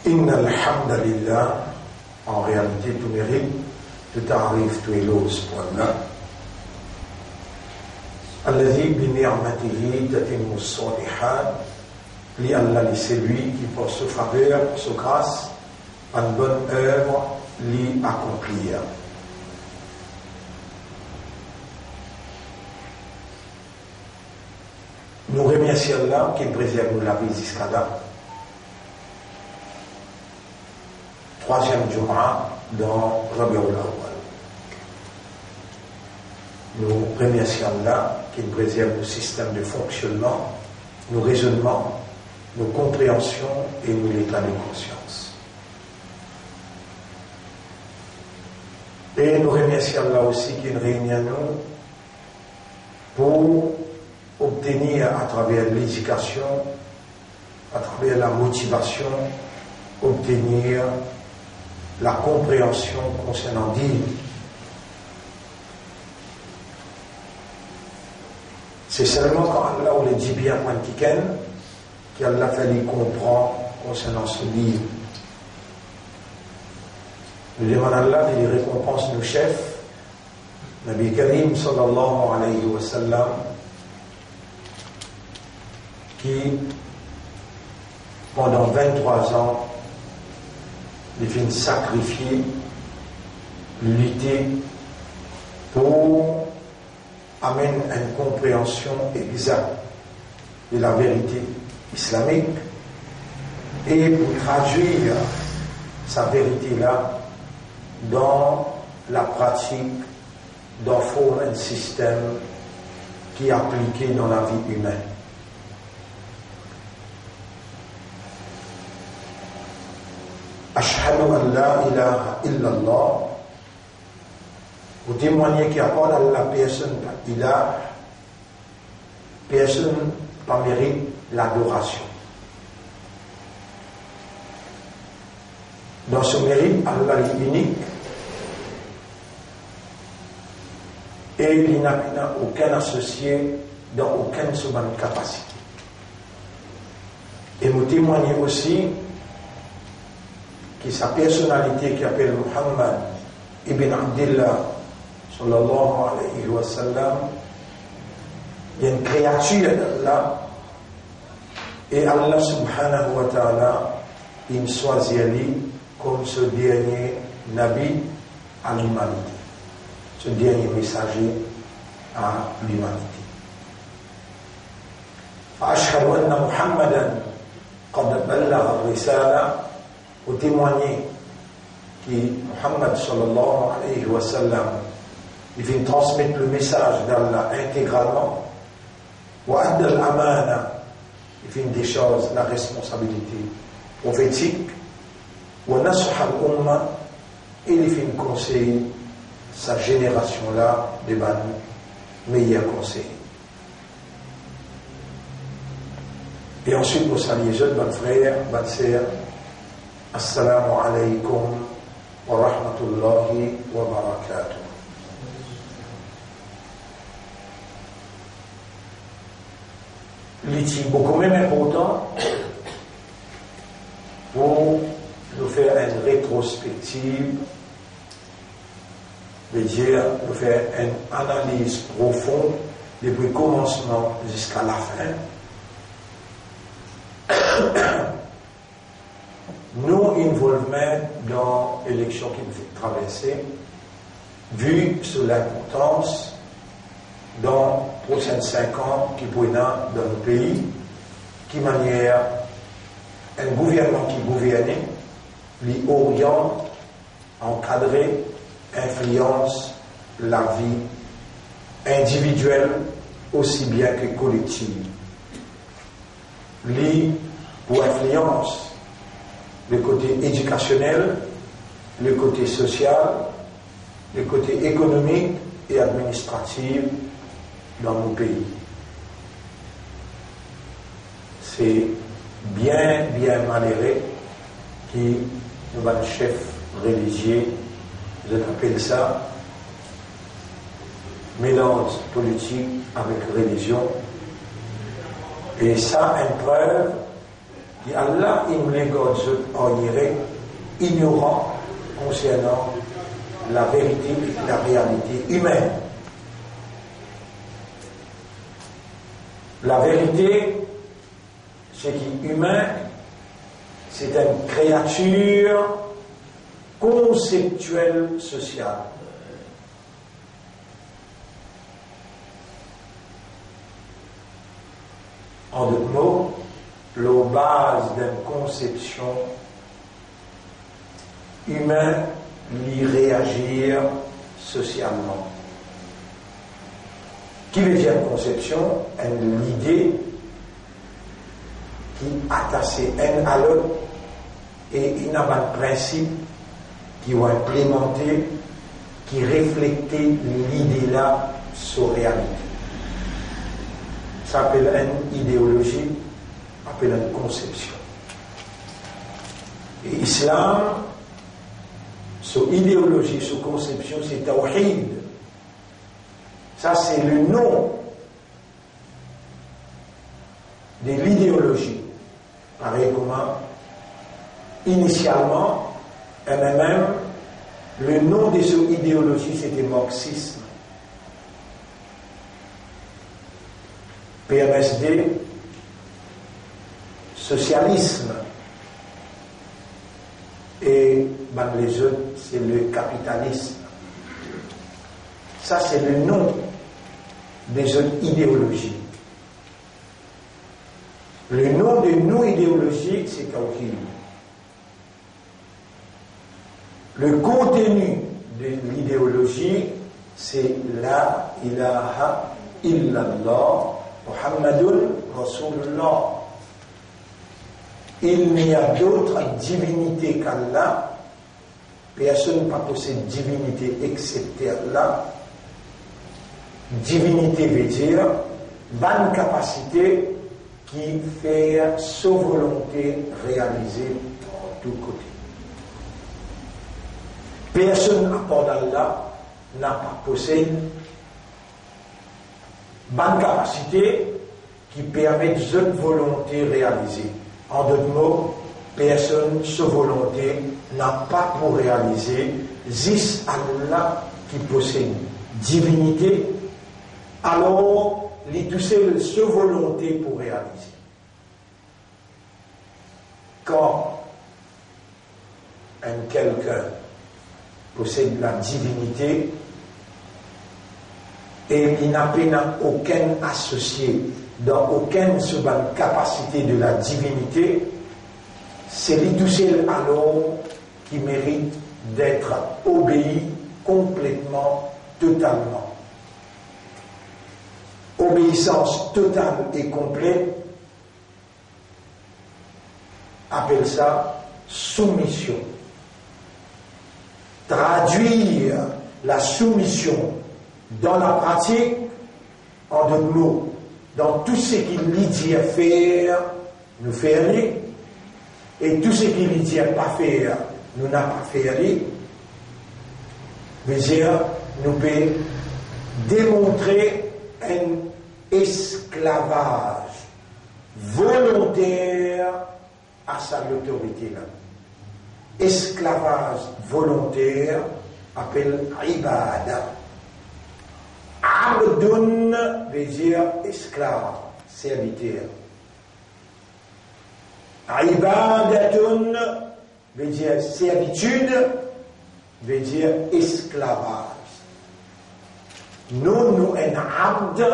Inna alhamdulillah, en réalité tout mérite, tout arrive, tout est l'ose pour Allah. Alladhi bi ni'matihi tatimmu as-salihat, li Allah, c'est lui qui pour sa faveur, pour sa grâce, en bonne œuvre, li accomplir. Nous remercions Allah qui préserve nous la vie jusqu'à là. Troisième Jumu'ah dans Rabiul Awwal. Nous remercions Allah qui préserve nos systèmes de fonctionnement, nos raisonnements, nos compréhensions et nos états de conscience. Et nous remercions Allah aussi qui nous réunit à nous pour obtenir à travers l'éducation, à travers la motivation, obtenir la compréhension concernant Dieu. C'est seulement quand Allah le dit bien quantiquen qu'Allah fallu comprendre concernant ce livre. Nous demandons à Allah de récompense nos chefs, Nabi Karim sallallahu alayhi wa sallam, qui pendant 23 ans il vient sacrifier, lutter pour amener une compréhension exacte de la vérité islamique et pour traduire sa vérité-là dans la pratique d'un un système qui est appliqué dans la vie humaine. Ashhadu an la ilaha illallah, vous témoignez qu'il n'y a pas la personne personne pas mérite l'adoration. Dans ce mérite, Allah est unique et il n'a aucun associé dans aucune seconde capacité. Et vous témoignez aussi que sa personnalité qui appelle Muhammad ibn Abdillah sallallahu alayhi wa sallam, il y a une créature d'Allah et Allah subhanahu wa ta'ala il choisit lui comme ce dernier Nabi à l'humanité, ce dernier messager à l'humanité. فأشهد أن محمدا قد بلغ الرسالة, au témoigner que Muhammad sallallahu alayhi wa sallam il vient transmettre le message d'Allah intégralement, wa adda al-amana, il vient des choses, la responsabilité prophétique, wa nasha al-umma, il vient conseiller sa génération là des meilleurs conseils. Et ensuite nous saluons les jeunes bonnes frères, bonnes sœurs. Assalamu alaikum wa rahmatullahi wa barakatuh. C'est beaucoup même important pour nous faire une rétrospective, de dire, nous faire une analyse profonde depuis le commencement jusqu'à la fin. Nous involvement dans l'élection qui nous fait traverser, vu sur l'importance dans les prochains 5 ans qui pourraient dans nos pays, qui manière un gouvernement qui gouverne, lui oriente, encadrer, influence la vie individuelle aussi bien que collective. Lui pour influence le côté éducationnel, le côté social, le côté économique et administratif dans nos pays. C'est bien malheureux qui nous va le chef religieux, je appelle ça mélange politique avec religion, et ça une preuve Et Allah, il me les ignorant concernant la vérité et la réalité humaine. La vérité, ce qui est humain, c'est une créature conceptuelle sociale. En d'autres mots, la base d'une conception humaine l'y réagir socialement. Qui veut dire conception? L'idée qui attache un à l'autre et il y a un principe qui va implémenter, qui reflète l'idée-là sur la réalité. Ça s'appelle une idéologie, appelle une conception. Et l'islam, son idéologie, son conception, c'est Tawhid. Ça, c'est le nom de l'idéologie. Pareil comment, initialement, même, le nom de son idéologie, c'était marxisme. PMSD, socialisme. Et les autres, c'est le capitalisme. Ça, c'est le nom des autres idéologies. Le nom de nos idéologies, c'est Tawhid. Le contenu de l'idéologie, c'est La ilaha illallah Muhammadun Rasulullah. Il n'y a d'autre divinité qu'Allah. Personne ne possède divinité excepté Allah. Divinité veut dire bonne capacité qui fait sa volonté réalisée de tous côtés. Personne à part d'Allah n'a pas possédé bonne capacité qui permet de cette volonté réalisée. En d'autres mots, personne sa volonté n'a pas pour réaliser, juste Allah qui possède divinité, alors il tout seul sa volonté pour réaliser. Quand quelqu'un possède la divinité et il n'a aucun associé dans aucune capacité de la divinité, c'est lui tout seul alors qui mérite d'être obéi complètement, totalement. Obéissance totale et complète, appelle ça soumission. Traduire la soumission dans la pratique, en d'autres mots, dans tout ce qu'il lui dit à faire, nous faire, et tout ce qu'il lui dit à pas faire, nous n'a pas faire, veut dire, nous peut démontrer un esclavage volontaire à sa autorité là. Esclavage volontaire appelle ibada. Abdun veut dire esclave, serviteur. Ibadatun veut dire servitude, veut dire esclavage. Nous un abd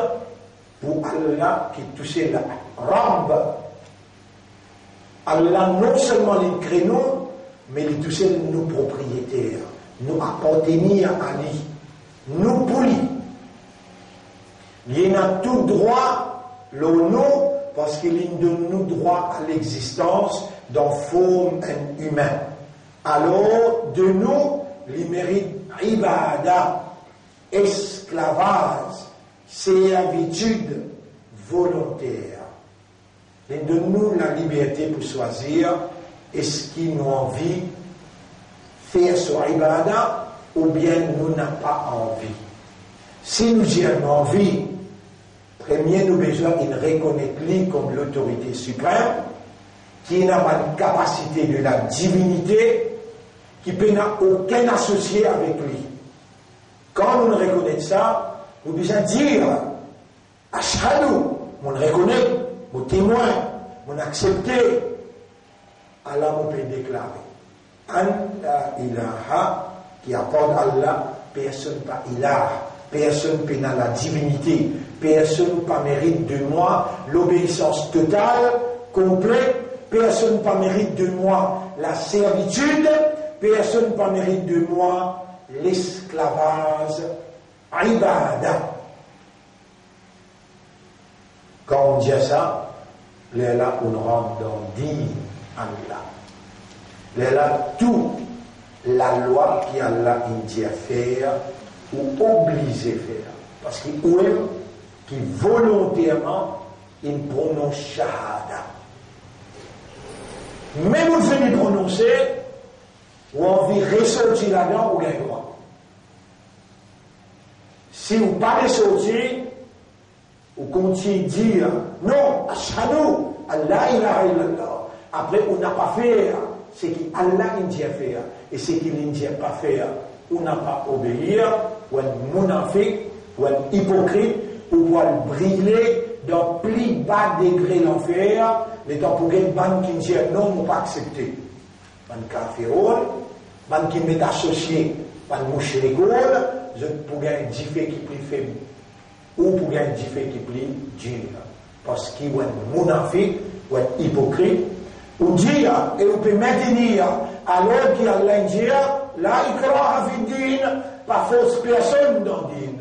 pour Allah qui touchait la Rabb. Allah non seulement les crée nous, mais il touchait nos propriétaires, nous appartenir à lui, nous pour lui. Il y a tout droit, le nom, parce qu'il donne nous droit à l'existence dans forme humaine. Alors, de nous, il mérite ibada, esclavage, servitude volontaire. Il donne nous la liberté pour choisir est-ce qu'il nous envie de faire son ibada ou bien nous n'avons pas envie. Si nous avons envie, premier, nous besoin de reconnaître lui comme l'autorité suprême, qui n'a pas de capacité de la divinité, qui n'a aucun associé avec lui. Quand nous reconnaissons ça, nous devons dire, Ashhadu, on reconnaît, on témoin, on accepte, Allah on peut déclarer. An la ilaha, qui apporte Allah, personne pas ilah, personne peut dans la divinité, personne pas mérite de moi l'obéissance totale, complète, personne pas mérite de moi la servitude, personne pas mérite de moi l'esclavage, ibada. Quand on dit ça, là on rentre dans din Allah. Là tout la loi qui Allah dit à faire ou obligé à faire. Parce qu'il qui volontairement il prononce shahada. Même on fait le prononcer, ou on vit ressortir là-dedans, ou gagne droit. Si vous pas ressortir, vous continuez à dire non, ashhadu, Allah ilaha illallah. Après, on n'a pas fait ce qu'Allah dit à faire, et ce qu'il ne dit pas faire, on n'a pas obéir, ou un munafik, ou un hypocrite, ou un brûler dans plus bas degré l'enfer, les temps pour une bande qui dit non, on ne pas accepter. Bande kafirol, bande qui m'est associé, bande mouchrikoul, je pour un diffé qui plus faible, ou pour un diffé qui plus djinn. Parce qu'il y a un munafik, ou un hypocrite, ou dire, et on peut maintenir, alors qu'il y a l'Indien, la ikraha fi din, pas fausse personne dans din.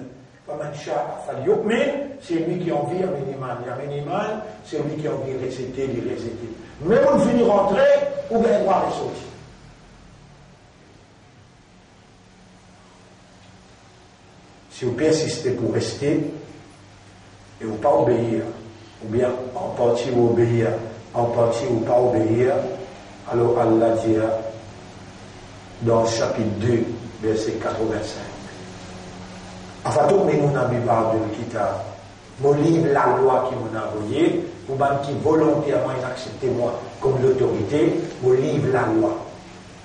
C'est lui qui a envie à minimal, c'est lui qui a envie de réciter, de réciter. Mais on finit rentrer, ou bien droit les sortir. Si vous persistez pour rester, et vous pas obéir, ou bien en partie vous obéir, en partie ou pas obéir, alors Allah dit dans le chapitre 2, verset 85. Afatou menou nabi ba'dul kitab. Mon livre, la loi qui m'a envoyé, ou bien qui volontairement accepté moi comme l'autorité, mon livre, la loi.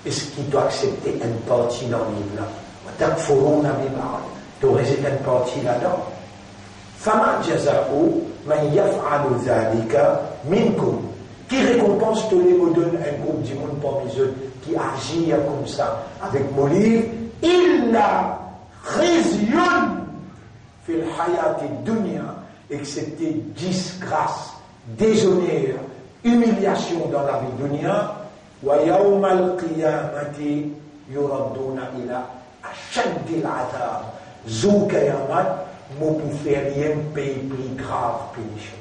Est-ce qu'il doit accepter une partie dans le livre là? Tant que faut nabi ba'd, tu aurais une partie là-dedans. Fama jaza'u man yaf'alu dhalika minkum. Qui récompense tous les mots donne un groupe du monde parmi eux qui agit comme ça avec mon livre, illa khizyun fil hayati dunya, excepté disgrâce, déshonneur, humiliation dans la vie dunya, wa yawmal qiyamati yuraduna ila ashaddil adab, zou kayamat, mo pour faire rien paye plus grave punition.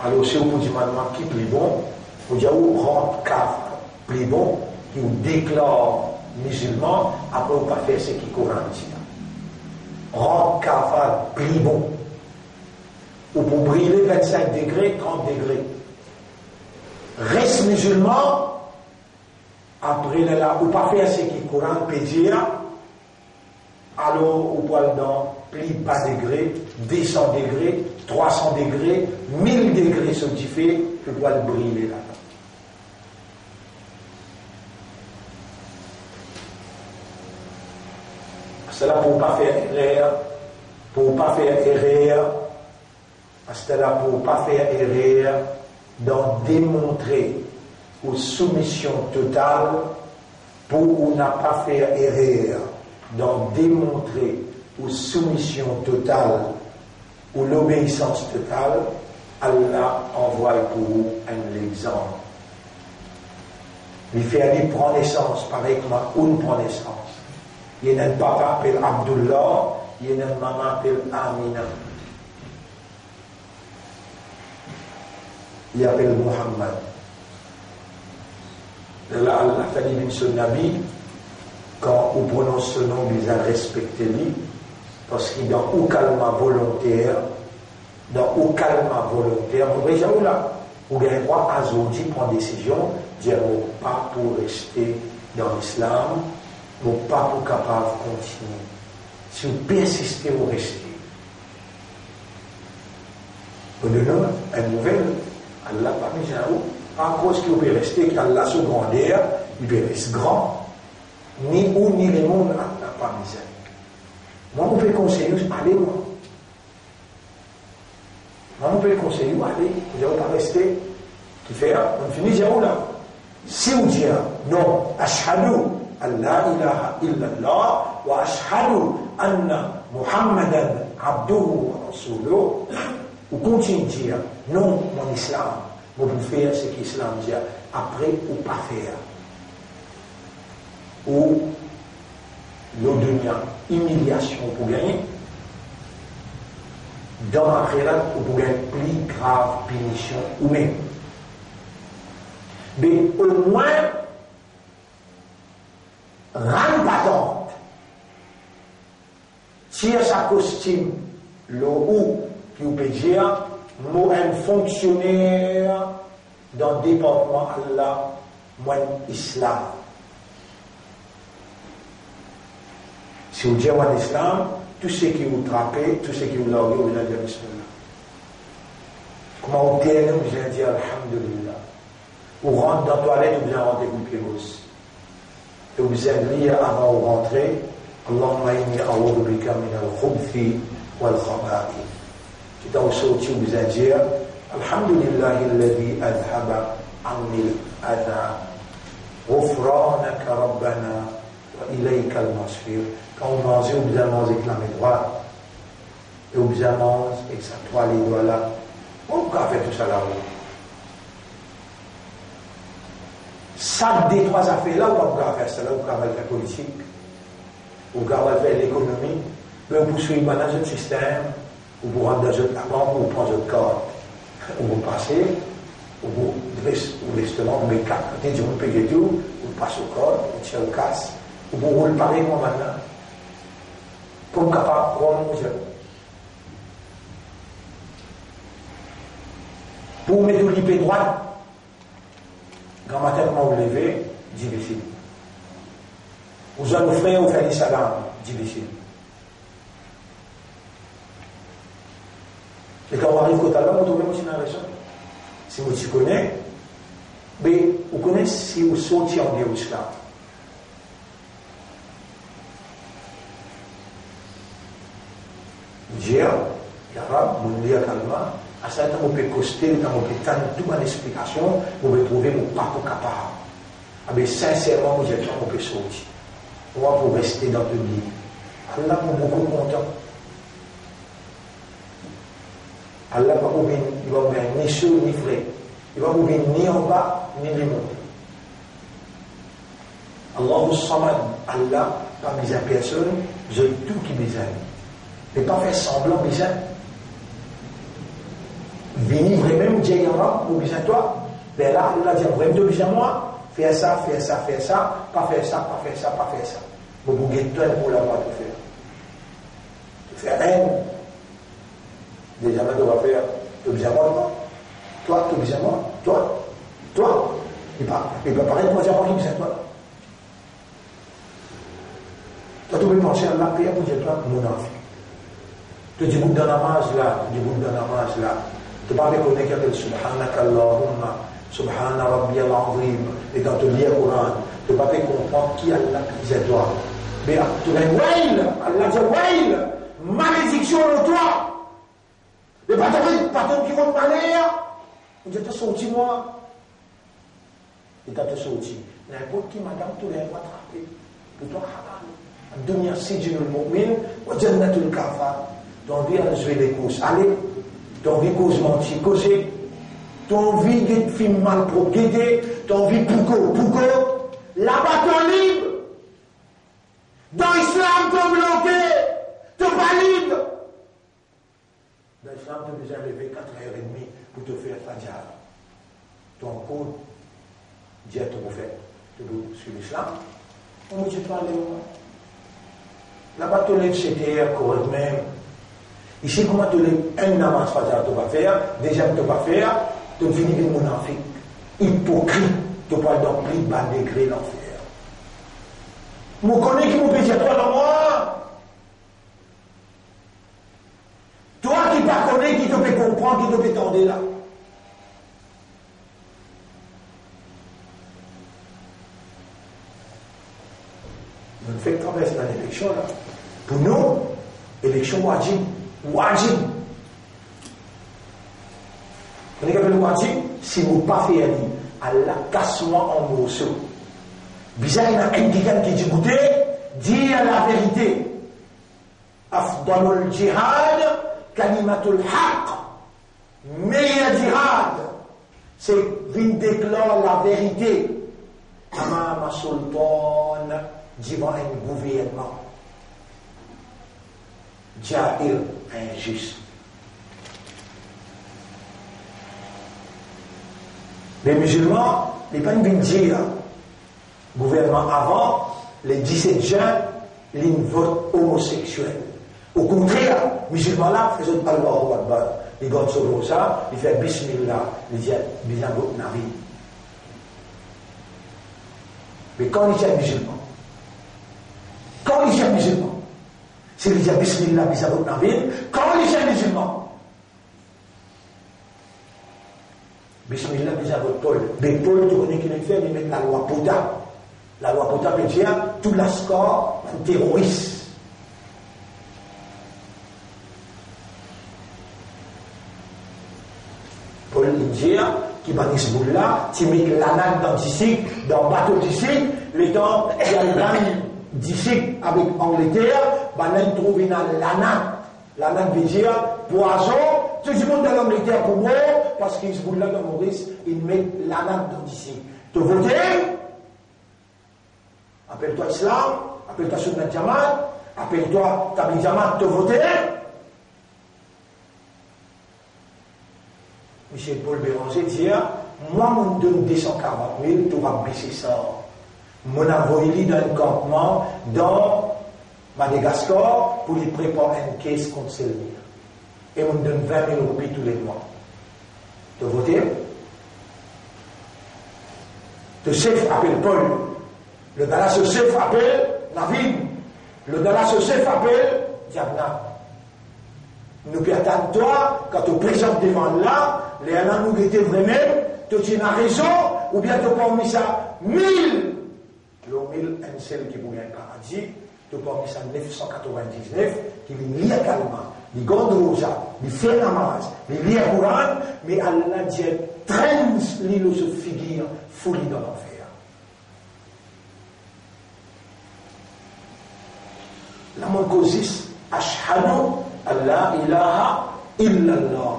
Alors, si vous dites maintenant qui est plus bon, vous dites où rentre cave plus bon, qui vous déclare musulman, après vous ne pas faire ce qui est Coran dit. Rentre cave plus bon. Ou pour brûler 25 degrés, 30 degrés. Reste musulman, après là, ou pas faire ce qui est Coran peut dire, alors vous pouvez dans plus bas degrés, 200 degrés, 300 degrés, 1000 degrés sont différents, je dois le brûler là-dedans. C'est là pour ne pas faire erreur, pour ne pas faire erreur, c'est là pour ne pas faire erreur, d'en démontrer aux soumissions totales, pour ne pas faire erreur, d'en démontrer aux soumissions totales, ou l'obéissance totale, Allah envoie pour vous un exemple. Il fait aller prendre naissance, pareil comme une prend naissance. Il y a un papa qui s'appelle Abdullah, il y a une maman qui s'appelle Amina. Il s'appelle Muhammad. Là, Allah fait dire ce Nabi, quand on prononce ce nom, il a respecté lui. Parce qu'il dans aucun calme volontaire, vous voyez là, vous avez droit à aujourd'hui prendre décision, dire pas pour rester dans l'islam, pas pour capable de continuer. Si vous persistez, vous restez. Pour de nous, une nouvelle, Allah parmi nous, pas à cause qu'il peut rester, qu'Allah se grandeur, il peut rester grand. Ni où, ni les mondes, Allah parmi nous. Moi, on peut conseiller, allez, moi. Moi, on peut conseiller, allez, vous n'allez pas rester, qui fait, on finit, j'ai où là? Si vous dites, non, ashhadu an la ilaha illallah, wa ashhadu anna Muhammadan abduhu wa rasuluhu, ou continuez de dire, non, mon islam, vous pouvez faire ce qu'islam dit, après ou pas faire. Ou l'audunia, humiliation pour gagner. Dans la khairat, pour gagner plus grave punition ou même. Mais au moins, rampatante, tire sa costume, le ou, qui peut dire, moi, un fonctionnaire dans le département Allah, moi, islam. Si vous dites moi, islam, tout ce qui vous trappez, tout ce qui vous larguez, vous allez dire bismillah. Comment vous terminez, vous allez dire alhamdulillah. Vous rentrez dans la toilette, vous allez rentrer vous pied gauche. Et vous allez lire avant de rentrer, Allahumma inni a'udhu bika min al-khubthi wal-khaba'ith. Qui vous sorti, vous allez dire alhamdulillah alladhi adhaba anni al-adha. Ghufranaka rabbana wa ilayka al-masir. Quand vous mangez, vous allez manger avec la main droite. Et vous allez manger avec sa toile et doigts là. On peut faire tout ça là-haut. Ça, des trois affaires-là, vous pouvez faire ça là, vous pouvez faire la politique, vous pouvez faire l'économie, vous pouvez suivre dans un système, vous pouvez rentrer dans la banque, vous prenez votre carte, vous passez, vous restaurant, vous mettez 4 côtés, vous payez tout, vous passez au code, vous tirez au casse, vous roulez pareil moi maintenant, pour capable de prendre mon jeu. Pour mettre le lipé droit, quand matin, comment vous levez, difficile. Vous allez offrir, vous faites des salam, difficile. Et quand on arrive au talent, vous trouvez aussi dans la raison. Si vous t'y connaissez, mais vous connaissez si vous sortez en Dieu là. Dire, l'arabe, vous lire calmement. À ça, vous pouvez poster, vous pouvez faire toute une explication, vous pouvez trouver mon parcours capable. Mais sincèrement, vous êtes là, vous pouvez sortir. Moi, pour rester dans le lit. Allah, vous beaucoup content. Allah, il va vous mettre ni chaud ni frais. Il va vous mettre ni en bas, ni en haut. Allahu Samad, Allah, pas besoin de personne, j'ai tout qui besoin. Mais pas faire semblant besoin. Venir vraiment dire yama, ou besoin de toi. Ben là, Allah dit vraiment de besoin de moi. Fais ça, fais ça, fais ça, pas faire ça, pas faire ça, pas faire ça. Vous pouvez toi pour l'avoir tout faire. Tu fais rien. Déjà, tu vas faire. Tu as besoin de moi. Toi, tu as besoin de moi. Toi. Il va paraître moi, j'ai pas besoin de toi. Toi, tu peux penser à la paix pour dire toi, mon enfant. Tu dis, vous dans la marge là, tu dis, vous dans la marge là. Tu ne peux pas reconnaître qu'il y a Subhanaka Allahumma, Subhana Rabbi al-Azim, et dans ton lien Coran, tu ne peux pas comprendre qui Allah qui est toi. Mais tu dis, Wail, Allah dit, Wail, malédiction de toi. Mais pas ton qui va te malheur. Il dit, tu sorti moi. Il t'a sorti. N'importe qui, madame, tu l'as attrapé. Pour toi, halal. Dunya sijinul mu'min, wa jannatul kafar. Tu as envie de jouer des courses. Allez. Tu as envie de causer, tu as envie de faire mal pour guider, tu as envie de pouco. Là-bas, tu es libre. Dans l'islam, tu es bloqué, tu n'es pas libre. Dans l'islam, tu as déjà levé 4h30 pour te faire fajr. Tu as encore dit à ton prophète, sur l'islam, on ne dit pas aller où. Là-bas, tu lèves CTR correct même. Ici, comment tu lèves un namaz fajr, tu vas faire, déjà tu vas faire, tu finis avec mon enfant. Hypocrite, tu vas donc plus bas degré l'enfer. Je connais qui vous peut dire toi dans moi. Toi qui ne connais, qui te peut comprendre, qui de pétendre là. Nous faisons traverser dans l'élection là. Pour nous, élection wajib. Wajib. Vous avez le wajib, si vous ne pas fait Allah casse-moi en morceaux. Bizarre, il y a un quelqu'un qui dit écoutez, dis la vérité. Afdalul jihad, kalimatul haq. Meilleur jihad, c'est qu'il déclare la vérité. Amama sultan, devant un gouvernement. Jahil, injuste. Les musulmans, les pas une dire, gouvernement avant, les 17 juin, ils votent homosexuel. Au contraire, les musulmans là, ils ont Allahu Akbar. Ils gardent sur ça, ils font Bismillah, ils disent Bismillah Nabi. Mais quand ils sont musulmans, c'est ils disent Bismillah, Bismillah Nabi, quand ils sont musulmans, Bismillah, Bismillah Paul. Mais Paul, tu connais qu'il fait, il met la loi Pota. La loi Pota veut dire tout la score terroriste. Paul dit qui bannissent Boula, tu mets l'anane dans d'ici, dans le bateau d'ici, les temps, il y a une dame d'ici avec Angleterre, il trouve une l'anane. L'anane veut dire poison. Tout le monde dans l'Angleterre pour moi, parce qu'ils se boulent là dans Maurice, ils mettent l'anane dans d'ici. Te voter, appelle-toi Islam, appelle-toi Sunnat Jamal, appelle-toi Tabligh Jamal, te voter. Michel Paul Béranger dit, moi, mon donne 240 000, tu vas baisser ça. Mon envoyé dans un campement dans Madagascar pour lui préparer une caisse contre Selmir. Et on me donne 20 000 roupies tous les mois. De voter. Le chef appelle Paul. Le Dallas chef appelle Navin. Le Dallas chef appelle Diabna. Nous peut attendre toi, quand tu présentes devant là, les Alains nous étaient vraiment, tu as raison, ou bien tu as mis ça 1000. Le 1000, un seul qui voulait un paradis, tu as mis ça 999, qui vient lire calmement, il garde rosa, il fait namaz, il lit le Coran, mais Allah dit, traîne l'île se figure, folie dans l'enfer. La mon causis, ashhadu Allah ilaha illallah.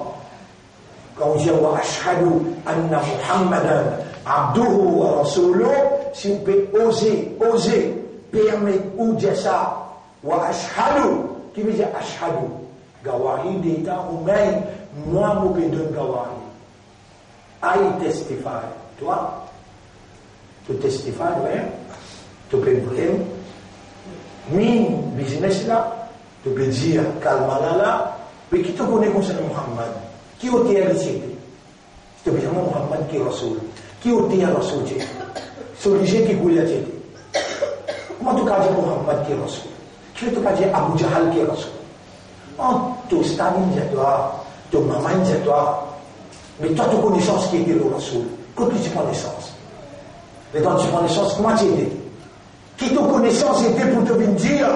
Quand on dit wa ashhadu anna Muhammadan abduhu wa rasuluhu, si on peut oser, permettre ou dire ça, wa ashhadu, qui veut dire ashhadu, gawahi d'état ou même, moi, je peux donner gawahi. I testify. Toi, tu testifies, ouais, tu peux vraiment, min business là, tu peux dire, calme-la, mais qui te connaît concernant Muhammad? Qui a été héritier? Tu peux dire, Muhammad qui est Rasoul. Qui a été Rasoul? Celui qui voulait être. Comment tu peux dire Muhammad qui est Rasoul? Qui ne peut pas dire Abu Jahal qui est Rasoul? Oh, tu Staline dit toi, tu maman dit toi, mais toi tu connaissance qui était le Rasoul. Quand tu prends naissance? Mais quand tu prends naissance, comment tu étais? Qui te connaissance était pour te venir dire,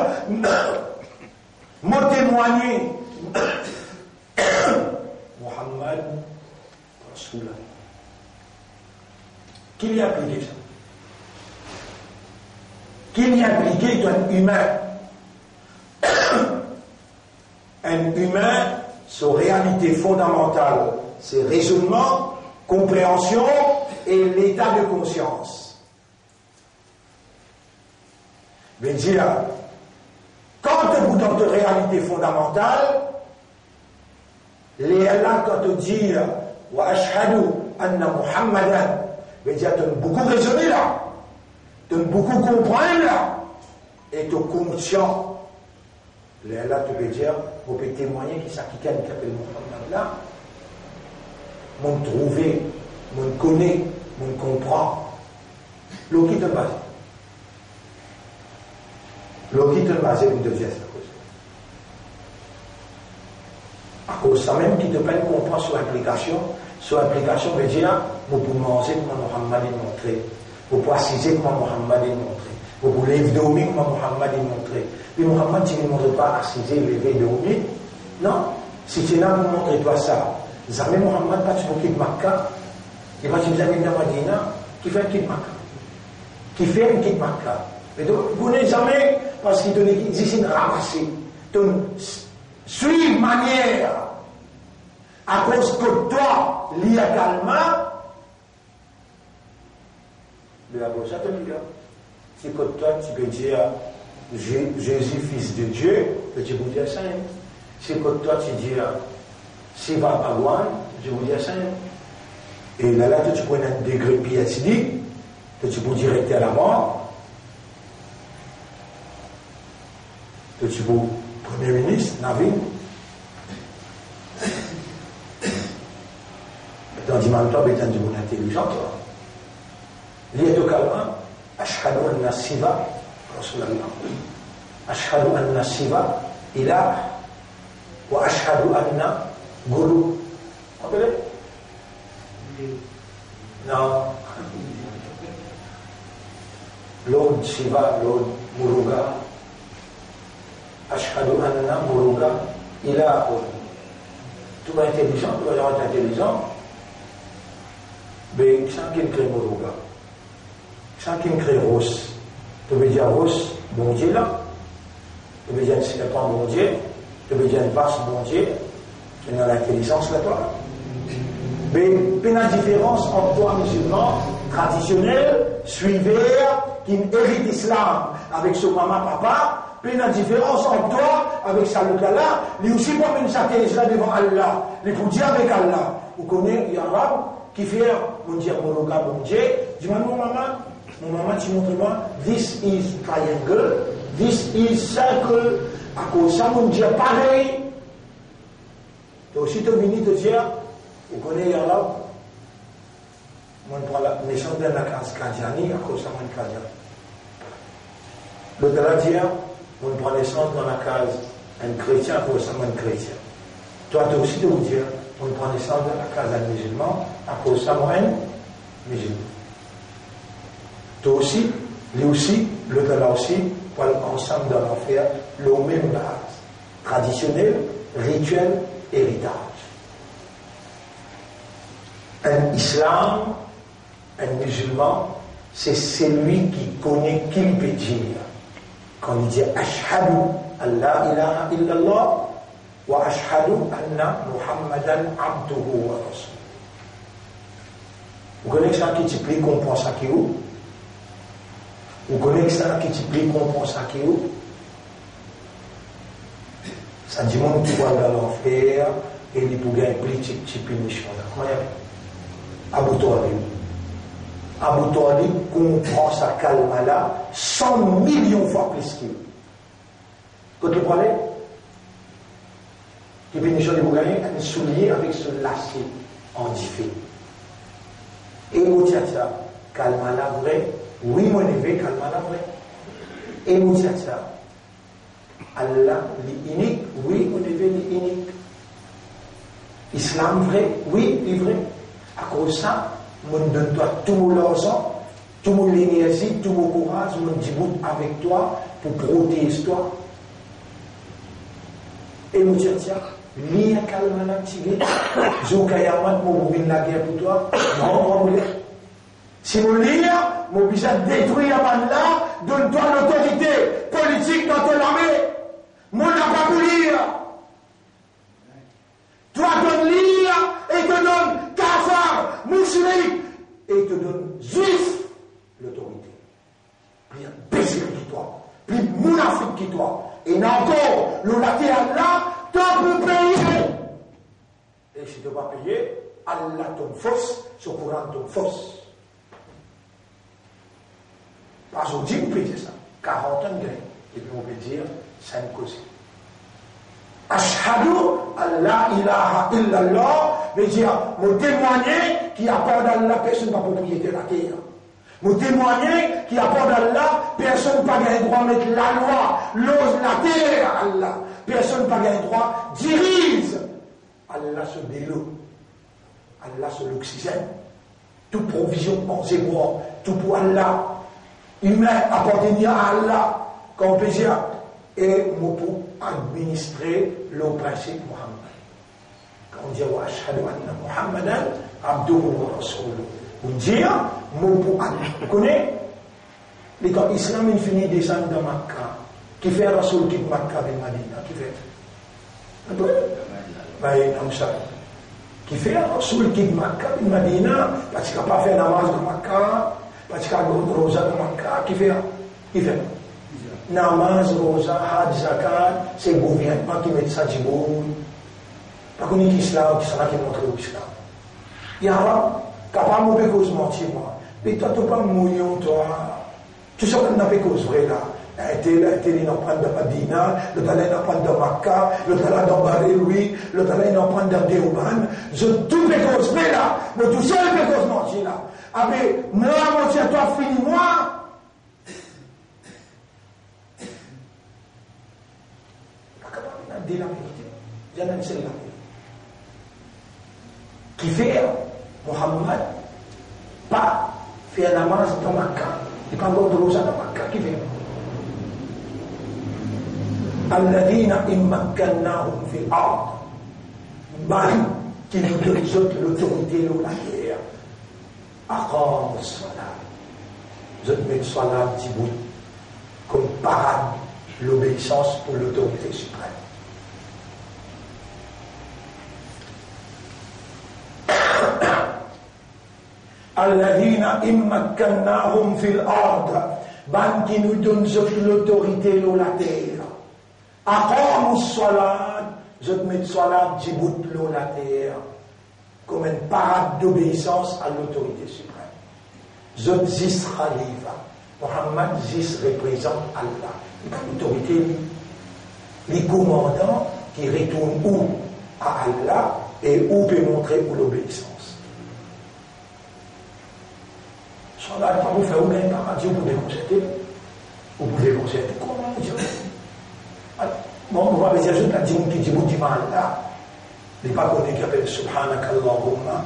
me témoigner, Muhammad Rasoul. Qui lui a appliqué ça? Qui lui a appliqué un humain? Un humain, sa réalité fondamentale, c'est raisonnement, compréhension et l'état de conscience. Je veux dire, quand tu es dans ta réalité fondamentale, les Allah, quand tu dis wa ashhadu anna Muhammadan, veut dire tu as beaucoup raisonné là, tu as beaucoup compris là, et tu es conscient. Les Allah, tu peux dire, vous pouvez témoigner qui c'est quelqu'un qui s'appelle Muhammad là, m'ont trouvé, m'ont connaît, m'ont comprend. L'eau qui te base. L'eau qui te base, vous devez dire ça. À cause de ça même qui te peine comprend sur l'application veut dire, vous pouvez manger comme Mohammed est montré, vous pouvez assiser comme Mohammed est montré, vous pouvez lever dormir comme Mohammed est montré. Puis Mohammed, tu ne montres pas assiser, lever dormir. Non, si tu es là, vous montrez toi ça. Jamais Mohammed, pas tu peux quitter Makkah, il va te dire dans Madina, qui fait un quitte Makkah. Qui fait un quitte Makkah. Mais donc, vous n'êtes jamais, parce qu'il te dit, une ramassée. Suis une manière, à cause que toi, l'y a calmement, de la bouche à te dire. Si que toi, tu peux dire, Jésus, fils de Dieu, que tu peux dire ça. Si que toi, tu dis, Siva Bhagwan, je vous dis ça. Et là, tu peux un degré PhD, que tu peux directer à la mort, que tu peux Premier ministre, Navi. Dans le dimanche, tu es un intelligent. Il y a tout calme. Ashhadu anna Siva, Rasulallah. Ashhadu anna Siva, Ilah. Wa ashhadu anna Guru. Vous comprenez? Non. Lord Shiva, Lord Muruga. Ashhadu anna Muruga ilahun. Tu vas intelligent, tu vas être intelligent. Mais sans qu'il crée Muruga, sans qu'il crée Rus, tu veux dire Rus, bon Dieu là. Tu veux dire un serpent, bon Dieu. Tu veux dire une vache, bon Dieu. Tu as l'intelligence là-toi. Mais la différence entre toi, musulman, traditionnel, suiveur, qui hérite l'islam avec son maman, papa, puis la différence entre toi, avec sa là, lui aussi pas même s'atterrir devant Allah, lui pour dire avec Allah. Vous connaissez, il y a un arabe qui fait, mon Dieu, mon Dieu, dis moi, mon maman, tu montres-moi, this is triangle, this is circle, à cause ça, mon Dieu, pareil. Donc, si tu viens te dire, vous connaissez l'arabe, on prend la naissance d'un Kadiani, à cause de ça, mon Kadiani. L'autre là dit, on prend naissance dans la case un chrétien, à cause de ça, mon chrétien. Toi, tu aussi, de vous dire, on prend naissance dans la case d'un musulman, à cause de ça, mon musulman. Toi aussi, lui aussi, l'autre là aussi, pour ensemble dans l'enfer, le même base. Traditionnel, rituel, héritage. Un islam, un musulman, c'est celui qui connaît qu'il peut dire. Quand il dit Ashhadu an la ilaha illallah wa ashhadu anna Muhammadan abduhu wa rasuluh. Vous connaissez ça qui te prie qu'on pense à qui où? Vous connaissez ça qui te prie qu'on pense à qui où? Ça dit mon tu vas dans l'enfer et il pourrait un petit punition. Abu Talib comprend sa calme là 100 millions de fois plus qu'il. Quand tu parlais, tu punition de vous gagner un soulier avec ce lacet en diffé. Et vous dites ça, calme là vrai, oui mon éveil, calme là vrai. Et vous dites ça. Allah, l'unique, oui, on est l'unique. Islam vrai, oui, il est vrai. À cause de ça, je donne toi tout mon argent, tout mon énergie, tout mon courage, je dis avec toi pour protéger toi. Et je dis, tiens, lis un calme là, tigé, je vais vous la guerre pour toi, non, si vous lisez, vous obligé de détruire la bande là, donne-toi l'autorité politique dans ton armée. Moi, n'a pas pour lire. Toi, donne lire et te donne kafar, musulman, et te donne juif l'autorité. Plus imbécile qui toi, plus mounafik qui toi. Et encore, le latéral là, t'en peux payer. Et si tu ne vas pas payer, Allah tombe fausse, son Coran tombe fausse. Parce qu'on dit, vous pouvez dire ça. 40 ans de grain. Et puis on peut dire 5 causes. Ashhadu an la ilaha illallah veut dire, me témoigner qui a peur d'Allah, personne n'a pas propriété de la terre. Me témoigner qui a peur d'Allah, personne n'a pas le droit de mettre la loi, l'ose, la terre, Allah. Personne n'a pas le droit, dirige Allah se déloue. Allah se l'oxygène. Toute provision pensée pour tout pour Allah. Humain appartenir à Allah comme plaisir. Et pour administrer le principe Muhammad. Quand on dit wa ashhadu anna Muhammadan abduhu wa rasuluhu. On dit, pour vous connaissez, quand l'islam est fini descendre dans Makkah, qui fait Rasoul quitte Makkah et Madina, qui fait qui fait Rasoul quitte Makkah et Madina, parce qu'il n'a pas fait namaz de Makkah, parce qu'il a fait rosa de Makkah, qui fait namaz, rosa, hajj, zakat, c'est le gouvernement qui met ça du bon. Pas qu'on est l'islam, qui sera qui montre l'islam. Il y a capable de cause mentir, moi. Mais toi, tu n'as pas mouillon, toi. Tu sais qu'on n'a pas cause vraie là. Il n'en prend de Madina, le talent n'en prend de Makkah, le talent d'en barrer lui, le talent n'en prend de Déouban. Je tout les causes vraies là. Mais tout seul les causes mentir là. Ah, mais moi, mentir, toi, finis-moi. Dit la vérité. J'en ai c'est la vérité. Qui fait Muhammad pas faire la namaz dans Makkah. Il pas encore de rosa dans Makkah. Qui fait Alladhina immakkannahum fil ard. Mari qui nous donne l'autorité de la guerre. Aqam as-salat. Je mets le salat Tibout comme parade l'obéissance pour l'autorité suprême. Alladhina immakkannahum fil ard, ban qui nous donne l'autorité dans la terre. Aqamus salat, je mets salat Djibout dans la terre, comme une parade d'obéissance à l'autorité suprême. Je zis khalifa. Muhammad zis représente Allah. L'autorité, les commandants qui retournent où à Allah et où peut montrer où l'obéissance. Salat, quand vous faites ou bien paradis, vous pouvez constater. Vous pouvez constater. Comment dire? Bon, on va dire, je ne dis pas qui dit mal là. Il n'est pas connu qui appelle Subhanakallahumma.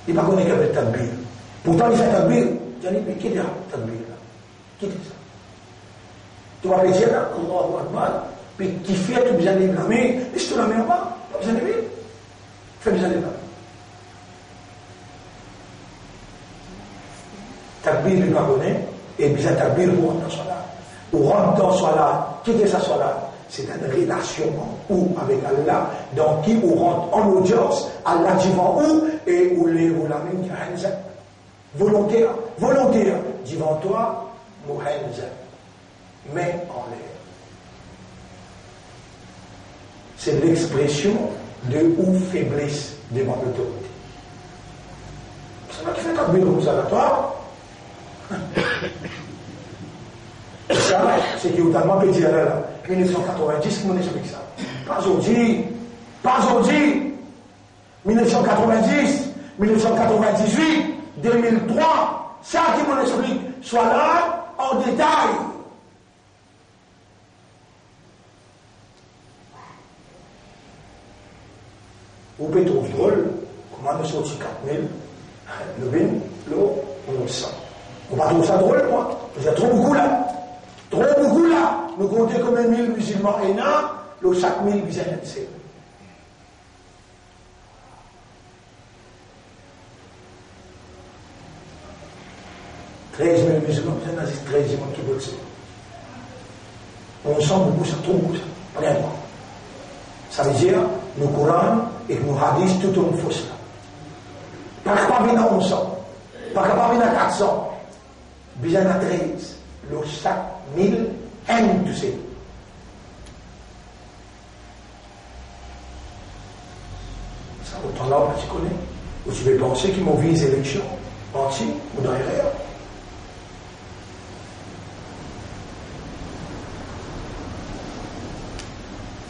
Il n'est pas connu qui appelle Tabbir. Pourtant, il fait Tabbir. Il dit, mais qui dit Tabbir là? Qui dit ça? Tu vas dire là, Allahu Akbar. Mais qui fait que vous allez blâmer? Et je te la mets en bas. Vous allez blâmer? Fais vous allez blâmer. Tabbir, il n'est pas connu. Et bien, Tabbir, vous rentrez dans Salat. Vous rentrez dans Salat. Qui dit ça Salat? C'est une relation où avec Allah, dans qui on rentre en audience, Allah devant où, et où les même qui volontaire, volontaire, devant toi, Muhanza, main en l'air. C'est l'expression de ou faiblesse devant l'autorité. C'est là qui fait un bureau toi. Ça, c'est qui totalement petit là. 1990, comment on explique ça? Pas aujourd'hui. Pas aujourd'hui. 1990, 1998, 2003, ça qui m'en explique. Soit là, en détail. Vous pouvez trouver drôle, comment nous sortir 4000, le bin, l'eau, on le sent. On va trouver ça drôle, moi. Vous êtes trop beaucoup là. Trop beaucoup là. Nous comptons comme 1000 musulmans et là, le 5000 vous êtes lancés. « 13 000 musulmans, vous êtes nazis, 13 000 qui bossent. On sent beaucoup ça, trop beaucoup ça. Vraiment. Ça veut dire, nos Coran et nos hadiths, tout en fausse là. Pas capable d'en 1100. Pas capable d'en 400. Bien à 13. Le 5000 aime tout ça. Ça, autant là, tu connais. Ou tu veux penser qu'ils m'ont vu les élections entières ou derrière.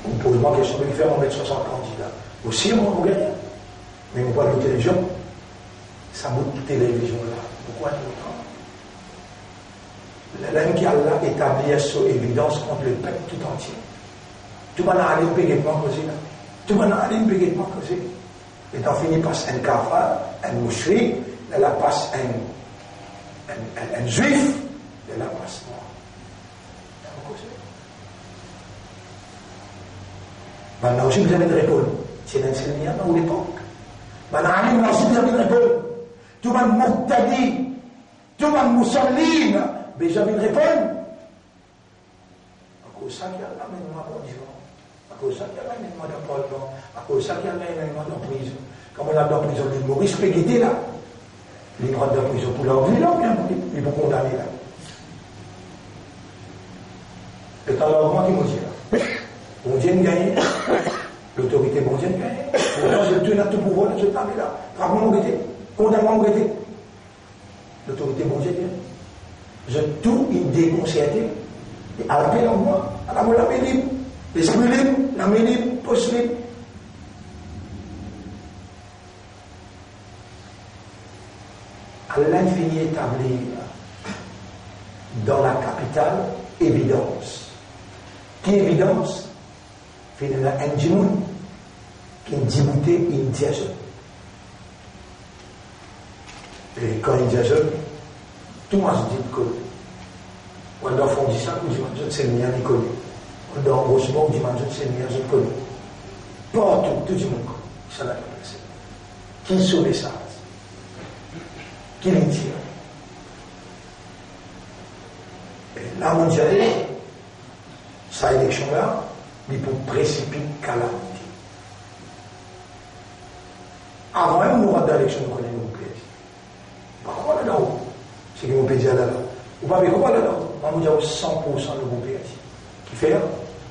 On me pose la question de faire, on met 60 candidats. Aussi, on va gagner. Mais on voit la télévision. Ça monte la télévision là. Pourquoi autant? L'un qui Allah établit sur évidence contre le peuple tout entier. Tout le monde a allé au pays des plans causés là. Tout le monde a dit, il pas causé. Et t'en finis par un kafar, un mouchri, et la passe un juif, et la passe moi. Maintenant aussi, vous avez une réponse. C'est un Sylvien dans l'époque. Maintenant aussi, vous avez une réponse. Tout le monde Moutadi, tout le monde Moussaline, mais j'avais une réponse. À cause de ça qu'il y a l'amènement d'ordinaire. À cause de ça qu'il y a l'amènement d'appartement. À cause de ça qu'il y a l'amènement de prison. Comme on a dans la prison, l'île Maurice Péguété là. Les droits de prison pour leur vie là, ils vont condamner là. Et quand leur moi qui m'ont dit là. Bon Dieu me gagne. L'autorité bon Dieu me gagne. Pourtant, je tenais à tout pouvoir, je t'en là. Frappe-moi mon guetté. Condamne-moi mon guetté. L'autorité bon Dieu gagne. Je tout déconcerté. Et à la paix en moi, à la main libre. L'esprit libre, la main libre, poche libre. À l'infini établi dans la capitale, évidence. Qui est évidence? Il y a un djimoun qui est djibouté une diajeune. Et quand il dit tout le monde se dit que on doit faire ça, on dit je ne sais rien, je connais. On doit heureusement, on dit je ne sais rien, je connais. Partout, tout le monde connaît. Ça l'a passé. Qui sauve ça? Qui le tire? Et là, on dit sa élection-là, il pour précipiter calamité. Avant même nous rendre l'élection, nous connaissons nos pays. Pourquoi là-dedans? C'est que nous pays là-dedans. Vous ne pouvez pas là-dedans. On nous dit 100% de nos pays. Qui fait? Il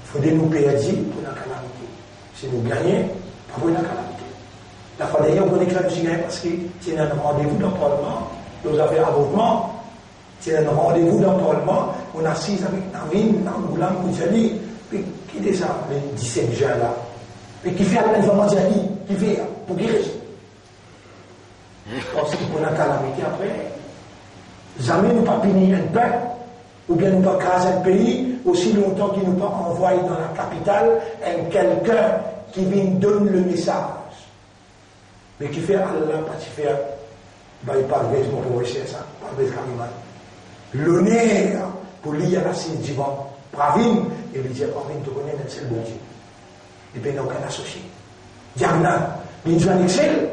faut des nous pays pour la calamité. Si nous gagnons, pas pour la calamité. La fois d'ailleurs, on est clair aussi parce que c'est un rendez-vous dans le Parlement, nous avons avortement, c'est un rendez-vous dans le Parlement, on assise avec Navin, Nangoulam, Koudjani, puis qui est ça, les 17 gens là, et qui fait la Djani, qui fait pour qui reste. Parce que pour la calamité après, jamais nous pas punir un peuple, ou bien nous pas craser un pays, aussi longtemps qu'il nous pas envoyé dans la capitale un quelqu'un qui vient donner le message. Mais qui fait Allah, pas qui fait, il parle de mon pour ça, parle de Kariman. L'honneur pour lier à la scie du vent, Pravin, et lui dire, Pravin, tu connais un seul bon Dieu. Et puis, il n'y a aucun associé. Diamna, il dit un excel,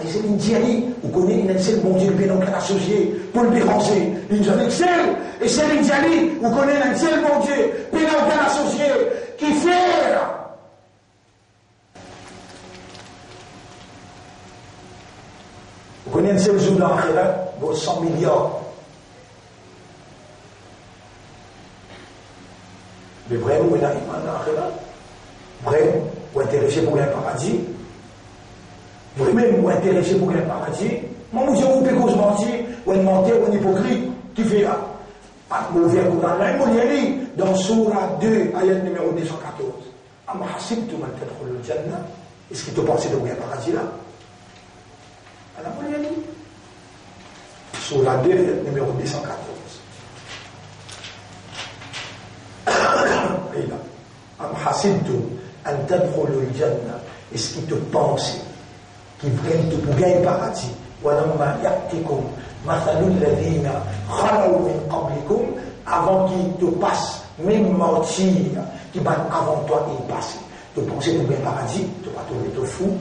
c'est une diary, vous connaissez un seul bon Dieu, et puis, il n'y a aucun associé, pour le déranger. Il dit un excel, et c'est une diary, vous connaissez un seul bon Dieu, puis il n'y a aucun associé, qui fait, vous connaissez un seul jour dans l'Akhirat, vos 100 milliards. Mais vraiment, il y a un iman dans l'Akhirat. Vraiment, vous intéressez pour un paradis. Vraiment, vous intéressez pour un paradis. Moi, vous avez coupé cause mentir, ou un menteur, ou un hypocrite, qui fait là. Vous ouvrez le Coran là, vous l'avez dans Surah 2, ayat numéro 214. Amma hasibtum an tadkhulul jannah. Est-ce que tu penses de un paradis là? Alors, vous l'avez dit. Surah 2, ayat numéro 214. Am hasibtum an tadkhulul jannah. Est-ce qu'il te pense qu'il vient pour gagner le paradis? Walamma ya'tikum mathalul ladhina khalaw min qablikum, avant qu'il te passe même mentir qui va avant toi il passe. Tu penses pour gagner le paradis, tu vas te fou,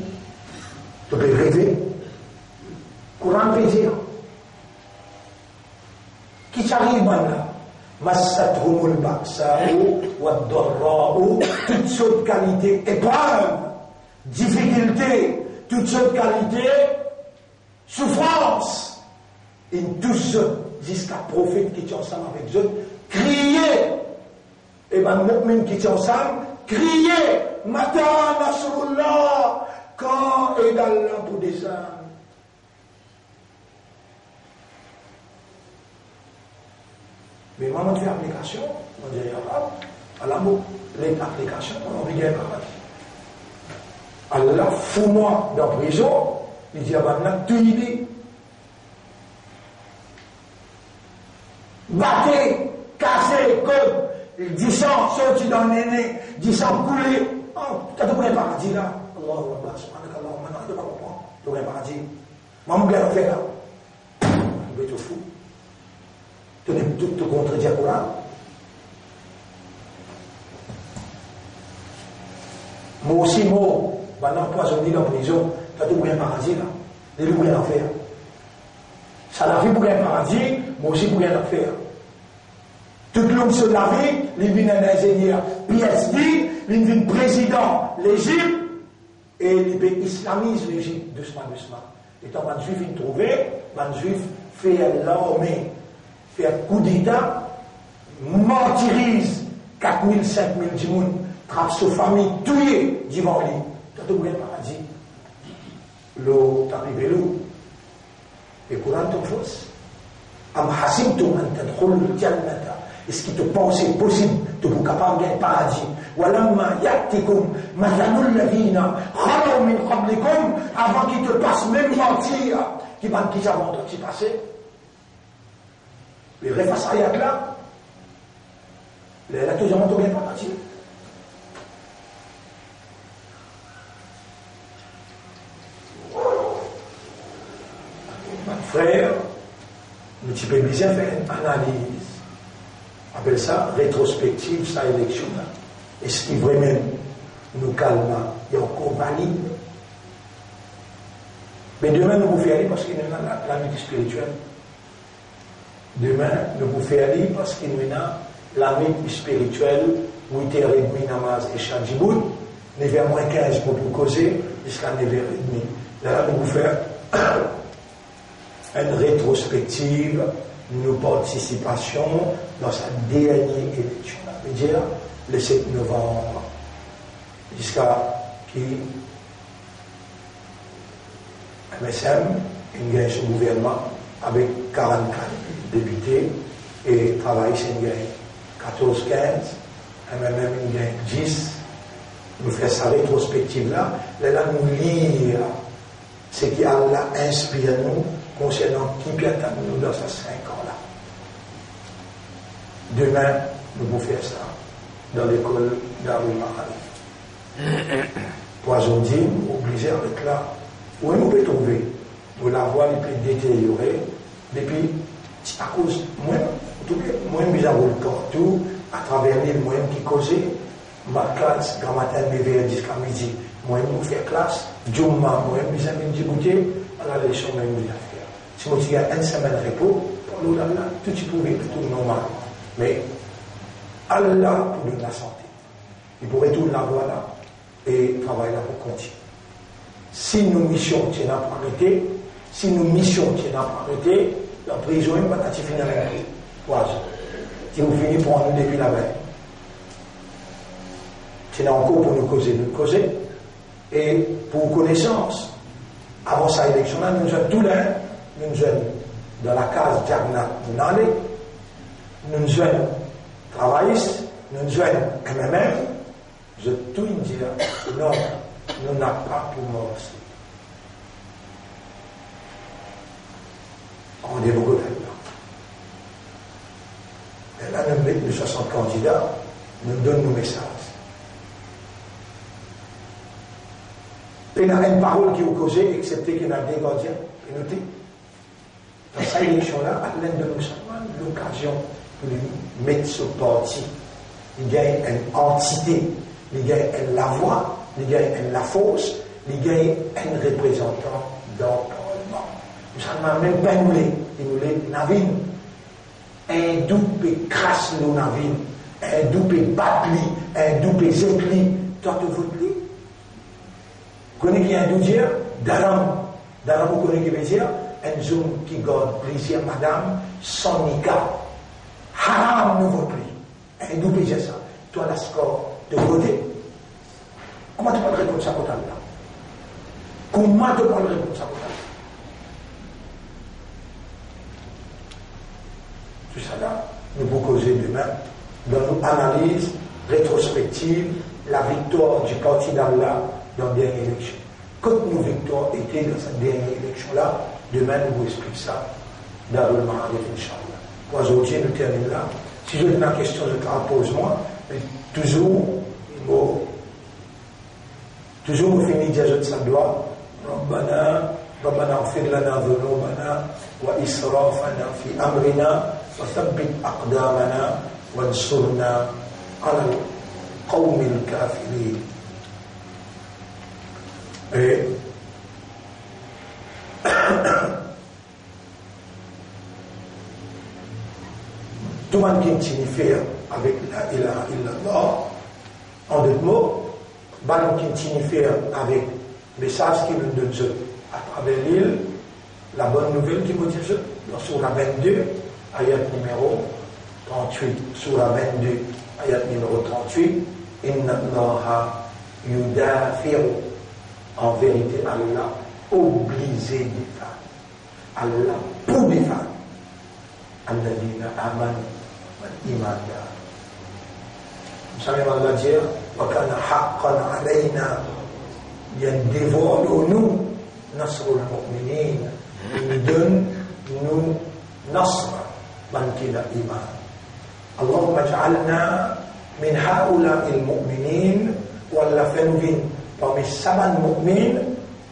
tu peux rêver. Courant peut dire qui t'arrive maintenant? Massathumul ba'sa'u wad-dharra'u, toutes sortes de qualités, épreuves, difficultés, toutes sortes de qualités, souffrance, et tous jusqu'à prophète qui est ensemble avec eux, criez, et ben mu'min qui est ensemble, criez, Mata Nasrullah, quand est Allah pour des âmes. Mais maintenant, tu fais application, on dit à l'amour, les applications, on dit Allah, fous-moi dans la prison, il dit à maintenant, tu y dis. Battez, cassez, code, 10 ans sorti dans le nez, 10 ans coulé, tu as tout un paradis là. Allahu Akbar, subhanakallah, maintenant, tu vas comprendre. Tu as un paradis. Maman, bien fait là. Tu es tout fou. Tu es tout contredire le Coran. Moi aussi, moi, pendant empoisonné dans la prison, tu as tout un paradis là. Et lui, rien à faire. Ça l'a fait pour un paradis, moi aussi pour rien à faire. Tout le monde se lave, il vient un ingénieur PhD, il vient président de l'Égypte, et il islamise l'Égypte doucement. Et quand les Juifs viennent trouver, les Juifs font l'armée, font un coup d'État, martyrise 4000, 5000 djimoun, trappe sa famille, tuée, devant lui. T'as tout un paradis. L'eau, t'as arrivé l'eau. Et Coran te fausse. Am hasibtum an tadkhulul jannata. Est-ce qu'il te pensait possible de vous capable d'un paradis? Walamma ya'tikum mathalul ladina khalaw min qablikum, avant qu'il te passe même mentir, qui va qui savent qui passé. Les vrais face ayat là, les là toujours montent bien paradis. Frère, nous tu peux bien faire une analyse. On appelle ça rétrospective, sa élection là. Est-ce qu'il vraiment nous calme, il y a encore valide? Mais demain, nous vous faire aller parce qu'il y a la vie spirituelle. Demain, nous vous faire aller parce qu'il y a la vie spirituelle, 8h30 namaz et Chadjiboud, 9h-15 pour vous causer, jusqu'à 9h30. Là, nous vous faire une rétrospective, nos participations dans sa dernière élection. Ça veut dire le 7 novembre, jusqu'à qui MSM, il gagne son gouvernement avec 44 députés et travaille, c'est une gagne 14-15, MMM, il gagne 10. Nous faisons sa rétrospective là, nous lire ce qui Allah inspire nous concernant qui peut attendre nous dans ces 5 ans-là. Demain, nous allons faire ça dans l'école d'Arul Mahali. Poisondier, obligé avec là, où nous pouvons trouver, nous la voie les plus détériorée, depuis, à cause, moi, bizarre partout, à travers l'île, moi qui causait, ma classe, grand matin, vers jusqu'à midi, moi, nous faire classe, Djouma, moi, bizarre, me goûter, à la leçon, moi, nous faire. Si moi, tu as une semaine de repos, pour nous, là, tout tu pouvais, tout normal. Mais, Allah pour donner la santé. Il pourrait tout la voie là et travailler là pour continuer. Si nos missions tiennent à arrêter, si nos missions tiennent à arrêter, la prison est pas finir la vie. Si vous finissez pour nous depuis la veille. C'est encore pour nous causer. Et pour connaissance, avant sa élection là, nous sommes tous là, nous sommes dans la case Diagna Nale, nous sommes travaillistes, nous sommes MMM, je tout dire, non, nous n'avons pas pour mort. On est beaucoup là. Et là, nous mettons les 60 candidats, nous donnons nos messages. Et il y a une parole qui est causée, excepté qu'il y a des gardiens, et notez. Dans cette élection-là, à l'aide de nous seulement l'occasion pour nous mettre ce parti. Il y a une entité, il y a la voix, il y a la force, il y a un représentant dans le Parlement. Nous savons même pas nous les navines. Un double crasse nos navines, un double batli, un double zécli, toi tu votes lui. Vous connaissez qui est un douzier? Daram. Daram, vous connaissez qui veut dire? Un zoom qui garde plaisir, madame, sans nika. Haram ne vaut plus. Un double c'est ça. Toi, la score de voter. Comment tu peux répondre ça pour ta là? Comment tu peux répondre ça pour ta là? Tout ça là, nous pouvons causer demain dans nos analyses rétrospectives la victoire du parti d'Allah dans la dernière élection. Quand nos victoires étaient dans cette dernière élection-là, demain nous vous expliquons ça dans le Mahalif, Inch'Allah. Pour aujourd'hui, nous terminons là. Si j'ai une question, je te la pose moi, mais toujours, toujours on finit déjà de sa doigt, ربنا اغفر لنا ذنوبنا وإسرافنا في أمرنا وثبت أقدامنا وانصرنا على القوم الكافرين. Et tout le monde qui signifie avec la ilaha illallah, en deux mots, ban qui signifie avec le message qui nous donne à travers l'île, la bonne nouvelle qui nous dit dans Surah 22, ayat numéro 38, Surah 22, ayat numéro 38, Inna Allaha yudafiru, en vérité Allah obligé des femmes, Allah pour des femmes, alladhina amanu wal iman. Vous savez, Allah dit, wa kana haqqan alayna, il y a un devoir de nous, nasrul mu'minin, nous donne, nous, nasr, man kina iman. Allahumma ja'alna min ha'ula'i al-mu'minin, walla fenvin, parmi saban mu'min,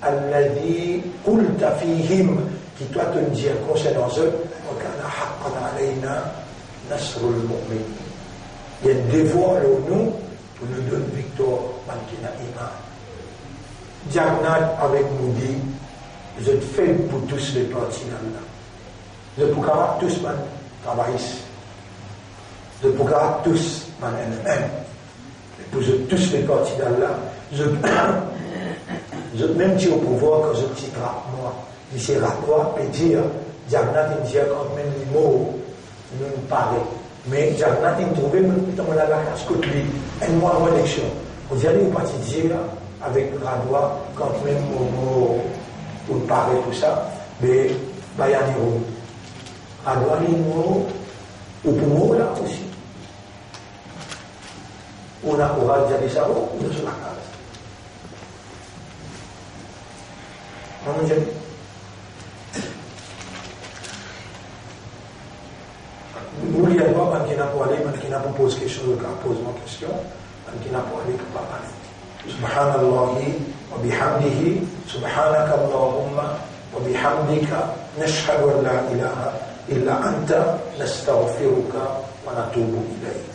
alladhi qulta fihim, qui doit te dire concernant eux, wa kana haqqan alayna, nasrul mu'minin. Il y a un devoir de nous, pour nous donner victoire, man kina iman. Diagnat avec nous dit, vous êtes faits pour tous les partis d'Allah. Vous êtes pour qu'à tous man travaillissent. Vous êtes pour qu'à tous man NM. Vous êtes tous les partis d'Allah. Vous êtes même dit au pouvoir quand je dis moi. Ici, rapport peut dire, Diagnat il dit quand même les mots nous paraît. Mais Diagnat il trouve dans la casse côté lui. Un mois avant l'élection. Vous allez au parti dire, avec Radwa, quand même au mot, on parle tout ça, mais Bayani Roux. Radwa, il mot, au poumon là aussi. On a courage d'aller ça, on est sur la case. On nous dit. Nous, il y a pas qui n'a pas allé, qui n'a pas posé quelque chose, qui pose ma question, qui n'a pas allé, qui n'a pas parlé. سبحان الله وبحمده سبحانك اللهم وبحمدك نشهد أن لا إله إلا أنت نستغفرك ونتوب إليك